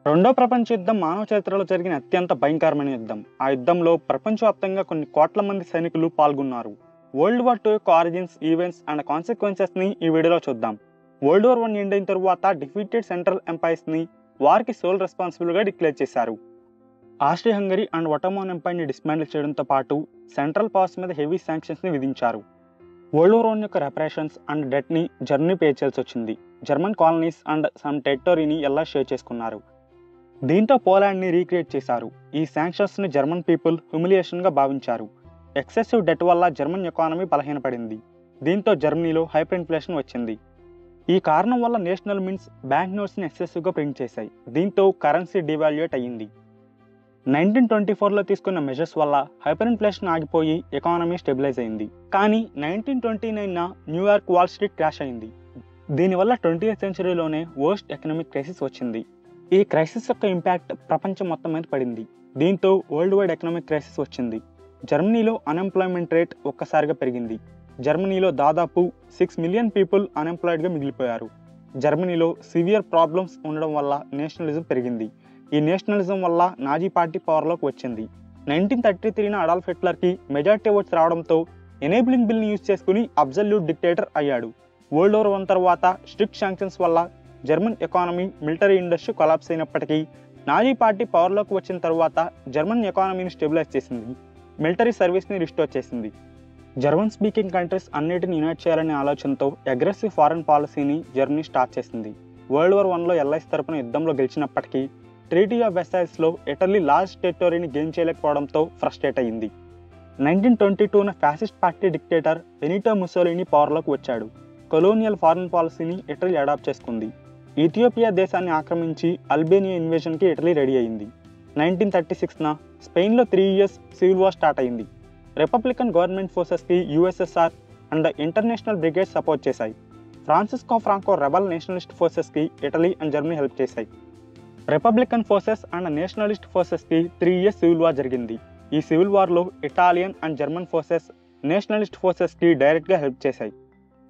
రెండో ప్రపంచ యుద్ధం మానవ చరిత్రలో జరిగిన అత్యంత భయంకరమైన యుద్ధం. ఆ యుద్ధంలో ప్రపంచవ్యాప్తంగా కొన్ని కోట్ల మంది సైనికులు పాల్గొన్నారు. వరల్డ్ వార్ 2 యొక్క ఆరిజిన్స్, ఈవెంట్స్ అండ్ కాన్సిక్వెన్సెస్ ని ఈ వీడియోలో చూద్దాం. వరల్డ్ వార్ 1 ఎండ్ అయిన తరువాత డిఫీటెడ్ సెంట్రల్ ఎంపైర్స్ ని వార్కి సోల్ రెస్పాన్సిబుల్ గా డిక్లేర్ చేశారు. Austria Hungary and Ottoman empire ని డిస్మాండిల్ చేయడంతో పాటు సెంట్రల్ పవర్స్ మీద హెవీ శాంక్షన్స్ ని విధించారు. వరల్డ్ వార్ 1 యొక్క రెపరేషన్స్ అండ్ డెట్ ని జర్మనీ పే చేయాల్సి వచ్చింది. జర్మన్ కాలనీస్ అండ్ సమ్ టెరిటరీని ఎలా షేర్ చేసుకున్నారు. దీంతో పోలాండ్ ని రీక్రియేట్ చేశారు. ఈ శాంక్షన్స్ ని జర్మన్ పీపుల్ హ్యూమిలియేషన్ గా భావించారు. ఎక్సెసివ్ డెట్ వల్ల జర్మన్ ఎకానమీ బలహీనపడింది. దీంతో జర్మనీలో హైపర్ ఇన్ఫ్లేషన్ వచ్చింది. ఈ కారణం వల్ల నేషనల్ మింట్స్ బ్యాంక్ నోట్స్ ని ఎక్సెసివ్ గా ప్రింట్ చేశాయి. దీంతో కరెన్సీ డివాల్యుయేట్ అయ్యింది. 1924లో తీసుకున్న మెజర్స్ వల్ల హైపర్ ఇన్ఫ్లేషన్ ఆగిపోయి ఎకానమీ స్టెబిలైజ్ అయింది. కానీ 1929 న్యూయార్క్ వాల్ స్ట్రీట్ క్రాష్ అయింది. దీనివల్ల 20th సెంచరీలోనే వర్స్ట్ ఎకనామిక్ క్రైసిస్ వచ్చింది. ఈ క్రైసిస్ యొక్క ఇంపాక్ట్ ప్రపంచం మొత్తం మీద పడింది. దీంతో వరల్డ్ వైడ్ ఎకనామిక్ క్రైసిస్ వచ్చింది. జర్మనీలో అన్ఎంప్లాయ్మెంట్ రేట్ ఒక్కసారిగా పెరిగింది. జర్మనీలో దాదాపు 6 మిలియన్ పీపుల్ అన్ఎంప్లాయిడ్గా మిగిలిపోయారు. జర్మనీలో సివియర్ ప్రాబ్లమ్స్ ఉండడం వల్ల నేషనలిజం పెరిగింది. ఈ నేషనలిజం వల్ల నాజీ పార్టీ పవర్లోకి వచ్చింది. 1933 అడాల్ఫ్ హిట్లర్కి మెజారిటీ ఓట్స్ రావడంతో ఎనేబులింగ్ బిల్ని యూజ్ చేసుకుని అబ్సల్యూట్ డిక్టేటర్ అయ్యాడు. వరల్డ్ వార్ 1 తర్వాత స్ట్రిక్ట్ శాంక్షన్స్ వల్ల German economy, military industry collapse అయినప్పటికీ నాజీ పార్టీ పవర్లోకి వచ్చిన తర్వాత జర్మన్ ఎకానమీని స్టెబిలైజ్ చేసింది. మిలిటరీ సర్వీస్ని రిస్టోర్ చేసింది. జర్మన్ స్పీకింగ్ కంట్రీస్ అన్నిటిని యునైట్ చేయాలనే ఆలోచనతో అగ్రెసివ్ ఫారెన్ పాలసీని జర్మనీ స్టార్ట్ చేసింది. వరల్డ్ వార్ 1లో ఎల్ఐస్ తరపున యుద్ధంలో గెలిచినప్పటికీ ట్రీటీ ఆఫ్ వెర్సైల్స్లో ఇటలీ లార్జ్ టెరిటరీని గెయిన్ చేయలేకపోవడంతో ఫ్రస్ట్రేట్ అయింది. 1922 fascist party dictator Benito Mussolini పవర్లోకి వచ్చాడు. కొలోనియల్ ఫారెన్ పాలసీని ఇటలీ అడాప్ట్ చేసుకుంది. ఇథియోపియా దేశాన్ని ఆక్రమించి అల్బేనియా ఇన్వేషన్కి ఇటలీ రెడీ అయింది. 1936 స్పెయిన్లో 3 years సివిల్ వార్ స్టార్ట్ అయింది. రిపబ్లికన్ గవర్నమెంట్ ఫోర్సెస్కి USSR and international brigade support చేశాయి. ఫ్రాన్సిస్కో ఫ్రాంకో రెబల్ నేషనలిస్ట్ ఫోర్సెస్కి ఇటలీ అండ్ జర్మనీ హెల్ప్ చేశాయి. రిపబ్లికన్ ఫోర్సెస్ అండ్ నేషనలిస్ట్ ఫోర్సెస్కి 3 years సివిల్ వార్ జరిగింది. ఈ సివిల్ వార్లో Italian and German forces nationalist ఫోర్సెస్కి డైరెక్ట్గా హెల్ప్ చేశాయి.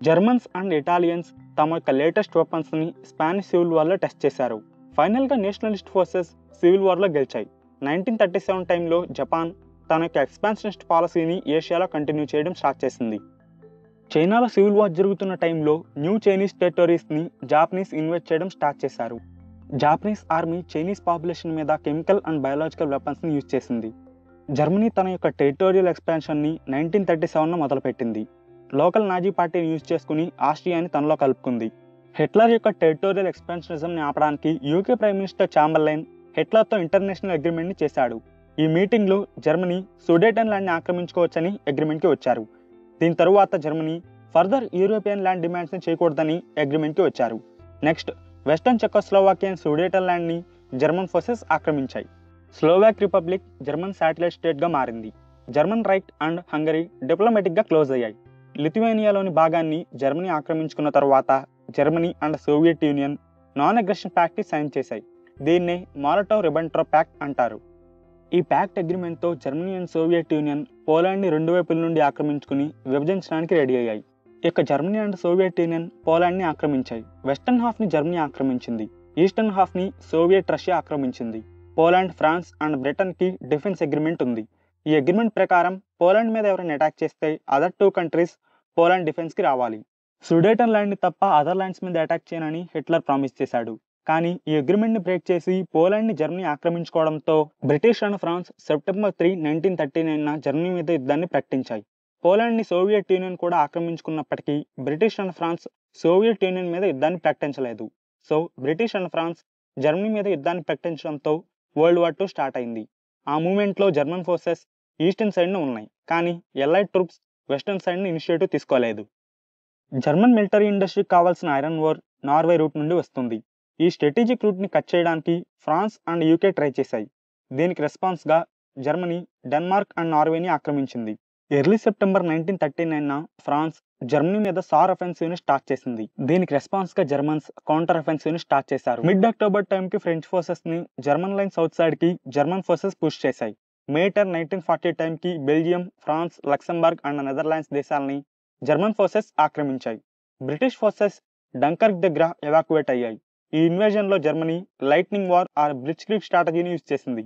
జర్మన్స్ అండ్ ఇటాలియన్స్ తమ యొక్క లేటెస్ట్ వెపన్స్ని స్పానిష్ సివిల్ వార్లో టెస్ట్ చేశారు. ఫైనల్గా నేషనలిస్ట్ ఫోర్సెస్ సివిల్ వార్లో గెలిచాయి. 1937 టైంలో జపాన్ తన యొక్క ఎక్స్పాన్షనిస్ట్ పాలసీని ఏషియాలో కంటిన్యూ చేయడం స్టార్ట్ చేసింది. చైనాలో సివిల్ వార్ జరుగుతున్న టైంలో న్యూ చైనీస్ టెరిటరీస్ని జాపనీస్ ఇన్వైట్ చేయడం స్టార్ట్ చేశారు. జాపనీస్ ఆర్మీ చైనీస్ పాపులేషన్ మీద కెమికల్ అండ్ బయాలజికల్ వెపన్స్ని యూజ్ చేసింది. జర్మనీ తన యొక్క టెరిటోరియల్ ఎక్స్పాన్షన్ని 1937లో మొదలుపెట్టింది. లోకల్ నాజీ పార్టీని యూజ్ చేసుకుని ఆస్ట్రియాని తనలో కలుపుకుంది. హిట్లర్ యొక్క టెరిటోరియల్ ఎక్స్పాన్షనిజంని ఆపడానికి యూకే ప్రైమ్ మినిస్టర్ చాంబర్లైన్ హిట్లర్తో ఇంటర్నేషనల్ అగ్రిమెంట్ని చేశాడు. ఈ మీటింగ్లో జర్మనీ సుడేటన్ ల్యాండ్ని ఆక్రమించుకోవచ్చని అగ్రిమెంట్కి వచ్చారు. దీని తరువాత జర్మనీ ఫర్దర్ యూరోపియన్ ల్యాండ్ డిమాండ్స్ని చేయకూడదని అగ్రిమెంట్కి వచ్చారు. నెక్స్ట్ వెస్టర్న్ చెకోస్లోవాకియన్ సుడేటన్ ల్యాండ్ని జర్మన్ ఫోర్సెస్ ఆక్రమించాయి. స్లోవాక్ రిపబ్లిక్ జర్మన్ శాటిలైట్ స్టేట్గా మారింది. జర్మన్ రైట్ అండ్ హంగరీ డిప్లొమాటిక్గా క్లోజ్ అయ్యాయి. లిథువేనియాలోని భాగాన్ని జర్మనీ ఆక్రమించుకున్న తర్వాత Germany and Soviet Union non aggression ప్యాక్ట్ని సైన్ చేశాయి. దీన్నే మాలోటోవ్-రిబెంట్రాప్ ప్యాక్ట్ అంటారు. ఈ ప్యాక్ట్ అగ్రిమెంట్తో జర్మనీ అండ్ సోవియట్ యూనియన్ పోలాండ్ని 2 వైపుల నుండి ఆక్రమించుకుని విభజించడానికి రెడీ అయ్యాయి. ఇక జర్మనీ అండ్ సోవియట్ యూనియన్ పోలాండ్ని ఆక్రమించాయి. వెస్టర్న్ హాఫ్ని జర్మనీ ఆక్రమించింది. ఈస్టర్న్ హాఫ్ని సోవియట్ రష్యా ఆక్రమించింది. పోలాండ్, ఫ్రాన్స్ అండ్ బ్రిటన్కి డిఫెన్స్ అగ్రిమెంట్ ఉంది. ఈ అగ్రిమెంట్ ప్రకారం పోలాండ్ మీద ఎవరైనా అటాక్ చేస్తే అదర్ 2 కంట్రీస్ పోలాండ్ డిఫెన్స్కి రావాలి. సుడేటన్ ల్యాండ్ని తప్ప అదర్ ల్యాండ్స్ మీద అటాక్ చేయనని హిట్లర్ ప్రామిస్ చేశాడు. కానీ ఈ అగ్రిమెంట్ని బ్రేక్ చేసి పోలాండ్ని జర్మనీ ఆక్రమించుకోవడంతో British and France September 3, 1939 Germany మీద యుద్ధాన్ని ప్రకటించాయి. పోలాండ్ని సోవియట్ యూనియన్ కూడా ఆక్రమించుకున్నప్పటికీ British and France Soviet Union మీద యుద్ధాన్ని ప్రకటించలేదు. So British and France Germany మీద యుద్ధాన్ని ప్రకటించడంతో వరల్డ్ వార్ 2 స్టార్ట్ అయింది. ఆ మూమెంట్లో జర్మన్ ఫోర్సెస్ ఈస్టర్న్ సైడ్ను ఉన్నాయి, కానీ ఎల్ఐడ్ ట్రూప్స్ వెస్టర్న్ సైడ్ని ఇనిషియేటివ్ తీసుకోలేదు. జర్మన్ మిలిటరీ ఇండస్ట్రీకి కావాల్సిన ఐరన్ ఓర్ నార్వే రూట్ నుండి వస్తుంది. ఈ స్ట్రాటజిక్ రూట్ని కట్ చేయడానికి ఫ్రాన్స్ అండ్ యూకే ట్రై చేశాయి. దీనికి రెస్పాన్స్గా జర్మనీ డెన్మార్క్ అండ్ నార్వేని ఆక్రమించింది. ఎర్లీ సెప్టెంబర్ 1939 ఫ్రాన్స్ జర్మనీ మీద సార్ అఫెన్సివ్ని స్టార్ట్ చేసింది. దీనికి రెస్పాన్స్గా జర్మన్స్ కౌంటర్ అఫెన్సివ్ని స్టార్ట్ చేశారు. మిడ్ అక్టోబర్ టైంకి ఫ్రెంచ్ ఫోర్సెస్ని జర్మన్ లైన్ సౌత్ సైడ్కి జర్మన్ ఫోర్సెస్ పుష్ చేశాయి. మే 10, 1940 టైంకి Belgium, France, Luxembourg and Netherlands దేశాలని జర్మన్ ఫోర్సెస్ ఆక్రమించాయి. బ్రిటిష్ ఫోర్సెస్ డంకర్క్ దగ్గర ఎవాక్యువేట్ అయ్యాయి. ఈ ఇన్వేజన్లో Germany lightning war or blitzkrieg స్ట్రాటజీని యూజ్ చేసింది.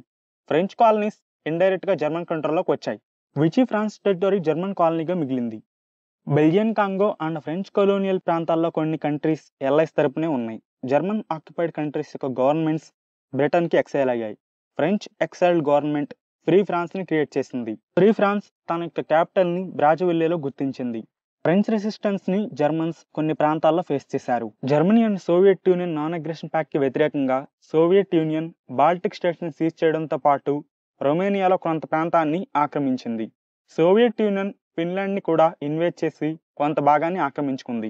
ఫ్రెంచ్ కాలనీస్ ఇండైరెక్ట్గా జర్మన్ కంట్రోల్లోకి వచ్చాయి. విచి ఫ్రాన్స్ టెరిటరీ జర్మన్ కాలనీగా మిగిలింది. Belgian Congo and French colonial ప్రాంతాల్లో కొన్ని కంట్రీస్ ఎల్ఐస్ తరపునే ఉన్నాయి. జర్మన్ ఆక్యుపైడ్ కంట్రీస్ యొక్క గవర్నమెంట్స్ బ్రిటన్కి ఎక్సైల్ అయ్యాయి. ఫ్రెంచ్ ఎక్సైల్డ్ గవర్నమెంట్ ఫ్రీ ఫ్రాన్స్ని క్రియేట్ చేసింది. ఫ్రీ ఫ్రాన్స్ తన యొక్క క్యాపిటల్ని బ్రాజవిల్లేలో గుర్తించింది. ఫ్రెంచ్ రెసిస్టెన్స్ని జర్మన్స్ కొన్ని ప్రాంతాల్లో ఫేస్ చేశారు. Germany and Soviet Union non aggression ప్యాక్ట్కి వ్యతిరేకంగా సోవియట్ యూనియన్ బాల్టిక్ స్టేట్స్ని సీజ్ చేయడంతో పాటు రొమేనియాలో కొంత ప్రాంతాన్ని ఆక్రమించింది. సోవియట్ యూనియన్ ఫిన్లాండ్ని కూడా ఇన్వేట్ చేసి కొంత భాగాన్ని ఆక్రమించుకుంది.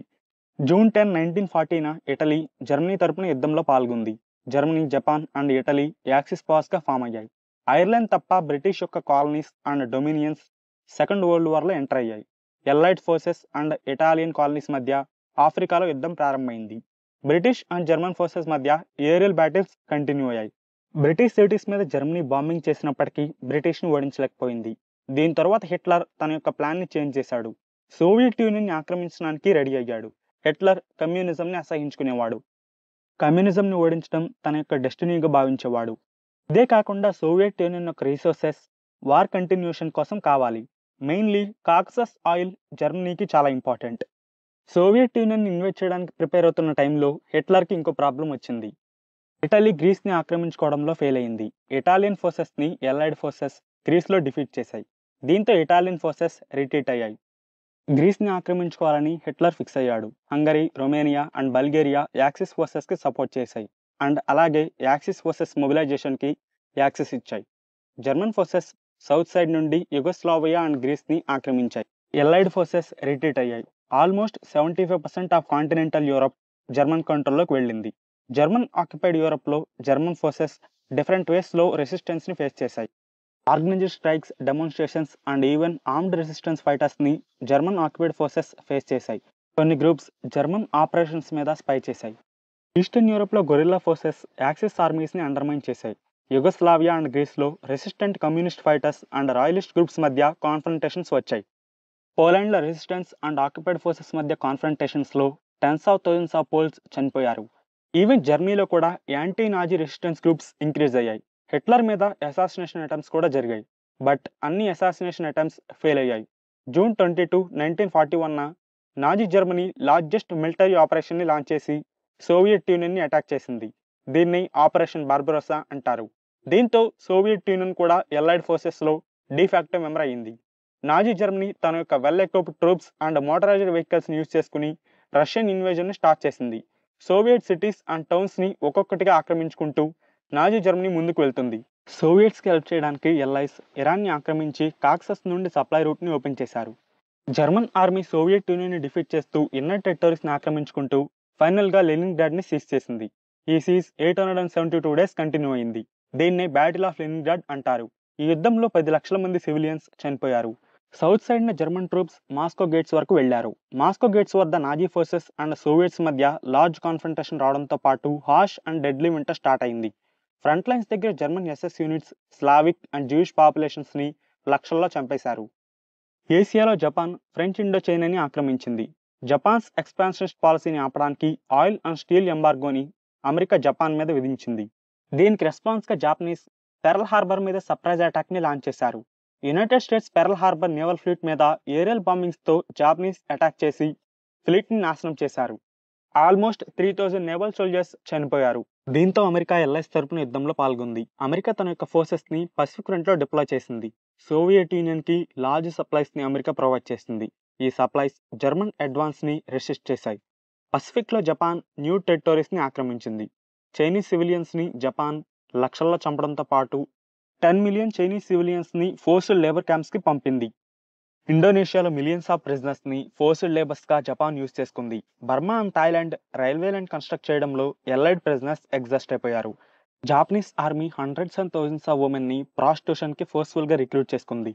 జూన్ 10, 1940న ఇటలీ జర్మనీ తరపున యుద్ధంలో పాల్గొంది. Germany, Japan and Italy Axis పవర్స్గా ఫామ్ అయ్యాయి. ఐర్లాండ్ తప్ప బ్రిటిష్ యొక్క colonies and dominions second world వార్లో ఎంటర్ అయ్యాయి. Allied forces and Italian colonies మధ్య ఆఫ్రికాలో యుద్ధం ప్రారంభమైంది. బ్రిటిష్ అండ్ జర్మన్ ఫోర్సెస్ మధ్య ఏరియల్ బ్యాటిల్స్ కంటిన్యూ అయ్యాయి. బ్రిటిష్ సిటీస్ మీద జర్మనీ బాంబింగ్ చేసినప్పటికీ బ్రిటిష్ను ఓడించలేకపోయింది. దీని తర్వాత హిట్లర్ తన యొక్క ప్లాన్ని చేంజ్ చేశాడు. సోవియట్ యూనియన్ని ఆక్రమించడానికి రెడీ అయ్యాడు. హిట్లర్ కమ్యూనిజంని అసహించుకునేవాడు. కమ్యూనిజంని ఓడించడం తన యొక్క డెస్టినీగా భావించేవాడు. ఇదే కాకుండా సోవియట్ యూనియన్ యొక్క రీసోర్సెస్ వార్ కంటిన్యూషన్ కోసం కావాలి. మెయిన్లీ కాకసస్ ఆయిల్ జర్మనీకి చాలా ఇంపార్టెంట్. సోవియట్ యూనియన్ ఇన్వైట్ చేయడానికి ప్రిపేర్ అవుతున్న టైంలో హిట్లర్కి ఇంకో ప్రాబ్లం వచ్చింది. ఇటలీ గ్రీస్ని ఆక్రమించుకోవడంలో ఫెయిల్ అయింది. ఇటాలియన్ ఫోర్సెస్ని ఎల్ఐడ్ ఫోర్సెస్ గ్రీస్లో డిఫీట్ చేశాయి. దీంతో ఇటాలియన్ ఫోర్సెస్ రిట్రీట్ అయ్యాయి. గ్రీస్ని ఆక్రమించుకోవాలని హిట్లర్ ఫిక్స్ అయ్యాడు. Hungary, Romania and Bulgaria Axis ఫోర్సెస్కి సపోర్ట్ చేశాయి అండ్ అలాగే యాక్సిస్ ఫోర్సెస్ మొబిలైజేషన్కి యాక్సిస్ ఇచ్చాయి. జర్మన్ ఫోర్సెస్ సౌత్ సైడ్ నుండి యుగోస్లావియా అండ్ గ్రీస్ని ఆక్రమించాయి. ఎల్ఐడ్ ఫోర్సెస్ రిట్రీట్ అయ్యాయి. Almost 75% of continental Europe German కంట్రోల్లోకి వెళ్ళింది. జర్మన్ ఆక్యుపైడ్ యూరప్లో జర్మన్ ఫోర్సెస్ డిఫరెంట్ వేస్లో రెసిస్టెన్స్ని ఫేస్ చేశాయి. Organised strikes, demonstrations and even armed resistance ఫైటర్స్ని జర్మన్ ఆక్యుపైడ్ ఫోర్సెస్ ఫేస్ చేశాయి. కొన్ని గ్రూప్స్ జర్మన్ ఆపరేషన్స్ మీద స్పై చేశాయి. ఈస్టర్న్ యూరోప్లో గొరిల్లా ఫోర్సెస్ యాక్సిస్ ఆర్మీస్ని అండర్మైన్ చేశాయి. యుగోస్లావియా అండ్ గ్రీస్లో resistant communist fighters and royalist groups మధ్య కాన్ఫ్రంటేషన్స్ వచ్చాయి. పోలాండ్లో రెసిస్టెన్స్ అండ్ ఆక్యుపైడ్ ఫోర్సెస్ మధ్య కాన్ఫ్రంటేషన్స్లో tens of thousands of Poles చనిపోయారు. ఈవెన్ జర్మనీలో కూడా anti Nazi resistance groups increase అయ్యాయి. హిట్లర్ మీద అసాసినేషన్ అటెంప్ట్స్ కూడా జరిగాయి. బట్ అన్ని అసాసినేషన్ అటెంప్ట్స్ ఫెయిల్ అయ్యాయి. జూన్ 22, 1941న నాజీ జర్మనీ లార్జెస్ట్ మిలిటరీ ఆపరేషన్ని లాంచ్ చేసి సోవియట్ యూనియన్ని అటాక్ చేసింది. దీన్ని ఆపరేషన్ బార్బరోసా అంటారు. దీంతో సోవియట్ యూనియన్ కూడా ఎల్ఐడ్ ఫోర్సెస్లో డిఫాక్టో మెంబర్ అయ్యింది. నాజీ జర్మనీ తన యొక్క well equipped troops and motorised వెహికల్స్ని యూజ్ చేసుకుని రష్యన్ ఇన్వేజన్ని స్టార్ట్ చేసింది. సోవియట్ సిటీస్ అండ్ టౌన్స్ని ఒక్కొక్కటిగా ఆక్రమించుకుంటూ నాజీ జర్మనీ ముందుకు వెళ్తుంది. సోవియట్స్కి హెల్ప్ చేయడానికి ఎల్ఐస్ ఇరాన్ని ఆక్రమించి కాక్సస్ నుండి సప్లై రూట్ని ఓపెన్ చేశారు. జర్మన్ ఆర్మీ సోవియట్ యూనియన్ని డిఫీట్ చేస్తూ ఇన్నర్ టెరిటరీస్ని ఆక్రమించుకుంటూ ఫైనల్గా లెనిన్గ్రాడ్ని సీజ్ చేసింది. ఈ సీజ్ 872 డేస్ కంటిన్యూ అయింది. దీన్నే బ్యాటిల్ ఆఫ్ లెనిన్గ్రాడ్ అంటారు. ఈ యుద్ధంలో 10 లక్షల మంది సివిలియన్స్ చనిపోయారు. సౌత్ సైడ్న జర్మన్ ట్రూప్స్ మాస్కో గేట్స్ వరకు వెళ్లారు. మాస్కో గేట్స్ వద్ద నాజీ ఫోర్సెస్ అండ్ సోవియట్స్ మధ్య లార్జ్ కాన్ఫ్రంటేషన్ రావడంతో పాటు harsh and deadly winter start అయింది. ఫ్రంట్ లైన్స్ దగ్గర German SS units Slavic and Jewish పాపులేషన్స్ని లక్షల్లో చంపేశారు. ఏసియాలో జపాన్ ఫ్రెంచ్ ఇండో చైనాని ఆక్రమించింది. జపాన్స్ ఎక్స్పాన్షనిస్ట్ పాలసీని ఆపడానికి ఆయిల్ అండ్ స్టీల్ ఎంబార్గోని అమెరికా జపాన్ మీద విధించింది. దీనికి రెస్పాన్స్గా జాపనీస్ పెర్ల్ హార్బర్ మీద సర్ప్రైజ్ అటాక్ని లాంచ్ చేశారు. United States Pearl Harbor naval fleet మీద ఏరియల్ బాంబింగ్స్తో జాపనీస్ అటాక్ చేసి ఫ్లీట్ని నాశనం చేశారు. ఆల్మోస్ట్ 3000 నేవల్ సోల్జర్స్ చనిపోయారు. దీంతో అమెరికా ఎల్ఐస్ తరపున యుద్ధంలో పాల్గొంది. అమెరికా తన యొక్క ఫోర్సెస్ని పసిఫిక్ ఫ్రంట్లో డిప్లాయ్ చేసింది. సోవియట్ యూనియన్కి లార్జ్ సప్లైస్ని అమెరికా ప్రొవైడ్ చేసింది. ఈ సప్లైస్ జర్మన్ అడ్వాన్స్ని రెసిస్ట్ చేశాయి. పసిఫిక్లో జపాన్ న్యూ టెరిటరీస్ని ఆక్రమించింది. చైనీస్ సివిలియన్స్ని జపాన్ లక్షల్లో చంపడంతో పాటు 10 మిలియన్ చైనీస్ సివిలియన్స్ని ఫోర్స్డ్ లేబర్ క్యాంప్స్కి పంపింది. ఇండోనేషియాలో మిలియన్స్ ఆఫ్ ప్రిజనర్స్ని ఫోర్స్డ్ లేబర్స్గా జపాన్ యూజ్ చేసుకుంది. Burma and Thailand railway line construct చేయడంలో ఎల్ఐడ్ ప్రిజనర్స్ ఎగ్జాస్ట్ అయిపోయారు. Japanese army hundreds and thousands of ఉమెన్ని ప్రాస్టిట్యూషన్కి ఫోర్స్ఫుల్గా రిక్రూట్ చేసుకుంది.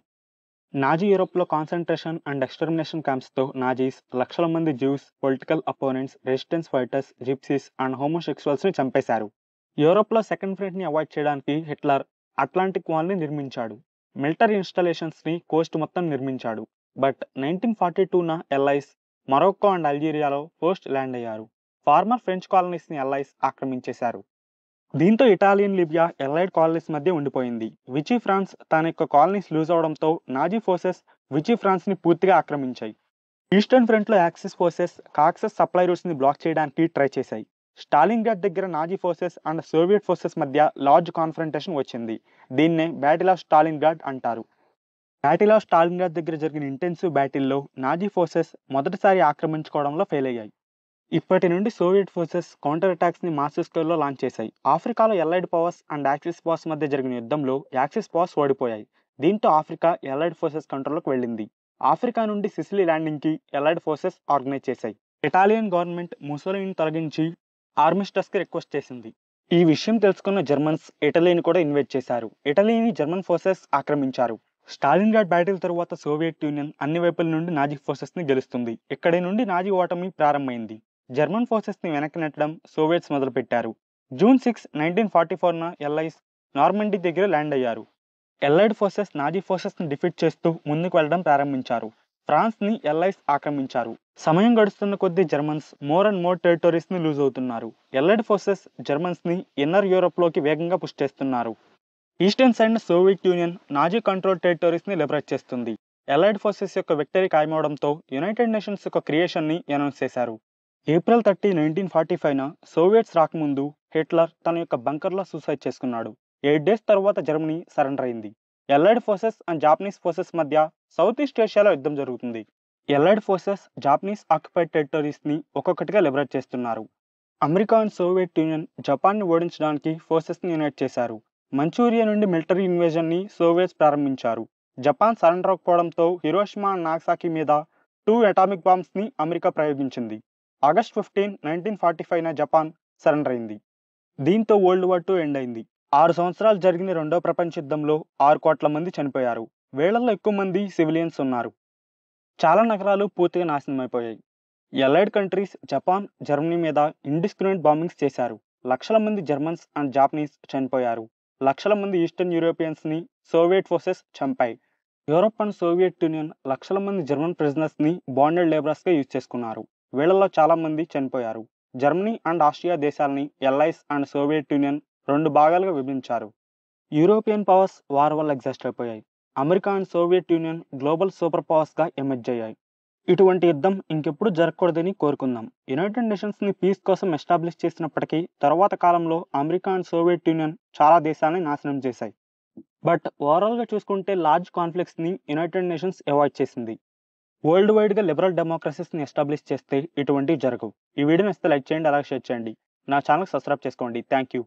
నాజీ యూరోప్లో కాన్సన్ట్రేషన్ అండ్ ఎక్స్టర్మినేషన్ క్యాంప్స్తో నాజీస్ లక్షల మంది Jews, political opponents, resistance fighters, gypsies and హోమోసెక్సువల్స్ని చంపేశారు. యూరోప్లో సెకండ్ ఫ్రంట్ని అవాయిడ్ చేయడానికి హిట్లర్ అట్లాంటిక్ వాల్ని నిర్మించాడు. మిలిటరీ ఇన్స్టాలేషన్స్ని కోస్ట్ మొత్తం నిర్మించాడు. బట్ 1942న ఎల్ఐస్ మొరక్కో అండ్ అల్జీరియాలో పోస్ట్ ల్యాండ్ అయ్యారు. ఫార్మర్ ఫ్రెంచ్ కాలనీస్ని ఎల్ఐస్ ఆక్రమించేశారు. దీంతో ఇటాలియన్ లిబియా ఎల్లైడ్ కాలనీస్ మధ్య ఉండిపోయింది. విచీ ఫ్రాన్స్ తన యొక్క కాలనీస్ లూజ్ అవడంతో నాజీ ఫోర్సెస్ విచీ ఫ్రాన్స్ని పూర్తిగా ఆక్రమించాయి. ఈస్టర్న్ ఫ్రంట్లో యాక్సిస్ ఫోర్సెస్ కాక్సస్ సప్లై రూట్స్ని బ్లాక్ చేయడానికి ట్రై చేశాయి. స్టాలిన్గ్రాడ్ దగ్గర Nazi forces and Soviet forces మధ్య లార్జ్ కాన్ఫరంటేషన్ వచ్చింది. దీన్నే బ్యాటిల్ ఆఫ్ స్టాలిన్గ్రాడ్ అంటారు. బ్యాటిల్ ఆఫ్ స్టాలిన్గ్రాడ్ దగ్గర జరిగిన ఇంటెన్సివ్ బ్యాటిల్లో నాజీ ఫోర్సెస్ మొదటిసారి ఆక్రమించుకోవడంలో ఫెయిల్ అయ్యాయి. ఇప్పటి నుండి సోవియట్ ఫోర్సెస్ కౌంటర్ అటాక్స్ని మాసివ్ స్కేల్లో లాంచ్ చేశాయి. ఆఫ్రికాలో ఎల్లైడ్ పవర్స్ అండ్ యాక్సిస్ పవర్స్ మధ్య జరిగిన యుద్ధంలో యాక్సిస్ పవర్స్ ఓడిపోయాయి. దీంతో ఆఫ్రికా ఎల్లైడ్ ఫోర్సెస్ కంట్రోల్లోకి వెళ్ళింది. ఆఫ్రికా నుండి సిసిలీ ల్యాండింగ్కి ఎల్లైడ్ ఫోర్సెస్ ఆర్గనైజ్ చేశాయి. ఇటాలియన్ గవర్నమెంట్ ముసోలినీని తొలగించి ఆర్మిస్టస్కి రిక్వెస్ట్ చేసింది. ఈ విషయం తెలుసుకున్న జర్మన్స్ ఇటలీని కూడా ఇన్వైట్ చేశారు. ఇటలీని జర్మన్ ఫోర్సెస్ ఆక్రమించారు. స్టాలిన్గ్రాడ్ బ్యాటిల్ తరువాత సోవియట్ యూనియన్ అన్ని వైపుల నుండి నాజీ ఫోర్సెస్ని గెలుస్తుంది. ఇక్కడి నుండి నాజీ ఓటమి ప్రారంభమైంది. జర్మన్ ఫోర్సెస్ని వెనక్కి నెట్టడం సోవియట్స్ మొదలుపెట్టారు. జూన్ 6, 1944న ఎల్ఐస్ నార్మండీ దగ్గర ల్యాండ్ అయ్యారు. ఎల్లైడ్ ఫోర్సెస్ నాజీ ఫోర్సెస్ని డిఫీట్ చేస్తూ ముందుకు వెళ్ళడం ప్రారంభించారు. ఫ్రాన్స్ని ఎల్ఐస్ ఆక్రమించారు. సమయం గడుస్తున్న కొద్దీ జర్మన్స్ మోర్ అండ్ మోర్ టెరిటరీస్ని లూజ్ అవుతున్నారు. ఎల్లైడ్ ఫోర్సెస్ జర్మన్స్ని ఇన్నర్ యూరోప్లోకి వేగంగా పుష్ చేస్తున్నారు. Eastern side Soviet Union Nazi control టెరిటరీస్ని లిబరేట్ చేస్తుంది. ఎల్లైడ్ ఫోర్సెస్ యొక్క విక్టరీ ఖాయమవడంతో యునైటెడ్ నేషన్స్ యొక్క క్రియేషన్ని అనౌన్స్ చేశారు. ఏప్రిల్ 30, 1945న సోవియట్స్ రాకముందు హిట్లర్ తన యొక్క బంకర్లో సూసైడ్ చేసుకున్నాడు. 8 డేస్ తర్వాత జర్మనీ సరెండర్ అయింది. Allied forces and Japanese forces మధ్య సౌత్ ఈస్ట్ ఏషియాలో యుద్ధం జరుగుతుంది. ఎల్లైడ్ ఫోర్సెస్ జాపనీస్ ఆక్యుపైడ్ టెరిటరీస్ని ఒక్కొక్కటిగా లిబరేట్ చేస్తున్నారు. అమెరికా అండ్ సోవియట్ యూనియన్ జపాన్ని ఓడించడానికి ఫోర్సెస్ని యునైట్ చేశారు. మంచూరియా నుండి మిలిటరీ ఇన్వేజన్ని సోవియట్స్ ప్రారంభించారు. జపాన్ సరెండర్ అవ్వకపోవడంతో హిరోషిమా అండ్ నాగసాకి మీద 2 అటామిక్ బాంబ్స్ని అమెరికా ప్రయోగించింది. ఆగస్ట్ 15, 1945న జపాన్ సరెండర్ అయింది. దీంతో వరల్డ్ వార్ II ఎండ్ అయింది. 6 సంవత్సరాలు జరిగిన రెండో ప్రపంచ యుద్ధంలో 6 కోట్ల మంది చనిపోయారు. వేలల్లో ఎక్కువ మంది సివిలియన్స్ ఉన్నారు. చాలా నగరాలు పూర్తిగా నాశనమైపోయాయి. ఎల్లైడ్ కంట్రీస్ జపాన్, జర్మనీ మీద ఇండిస్క్రిమినేట్ బాంబింగ్స్ చేశారు. లక్షల మంది జర్మన్స్ అండ్ జాపనీస్ చనిపోయారు. లక్షల మంది ఈస్టర్న్ యూరోపియన్స్ని సోవియట్ ఫోర్సెస్ చంపాయి. యూరోప్ అండ్ సోవియట్ యూనియన్ లక్షల మంది జర్మన్ ప్రిజనర్స్ని బాండెడ్ లేబరర్స్గా యూజ్ చేసుకున్నారు. వీళ్ళలో చాలా మంది చనిపోయారు. జర్మనీ అండ్ ఆస్ట్రియా దేశాలని ఎల్ఐస్ అండ్ సోవియట్ యూనియన్ 2 భాగాలుగా విభజించారు. యూరోపియన్ పవర్స్ వార్ వల్ల ఎగ్జాస్ట్ అయిపోయాయి. America and Soviet Union global super పవర్స్గా ఎమర్జ్ అయ్యాయి. ఇటువంటి యుద్ధం ఇంకెప్పుడు జరగకూడదని కోరుకుందాం. యునైటెడ్ నేషన్స్ని పీస్ కోసం ఎస్టాబ్లిష్ చేసినప్పటికీ తర్వాత కాలంలో అమెరికా అండ్ సోవియట్ యూనియన్ చాలా దేశాలని నాశనం చేశాయి. బట్ ఓవరాల్గా చూసుకుంటే లార్జ్ కాన్ఫ్లిక్ట్స్ని యునైటెడ్ నేషన్స్ అవాయిడ్ చేసింది. వరల్డ్ వైడ్గా లిబరల్ డెమోక్రసీస్ని ఎస్టాబ్లిష్ చేస్తే ఇటువంటివి జరగవు. ఈ వీడియోని ఇస్తే లైక్ చేయండి, అలాగే షేర్ చేయండి. నా ఛానల్ సబ్స్క్రైబ్ చేసుకోండి. Thank you.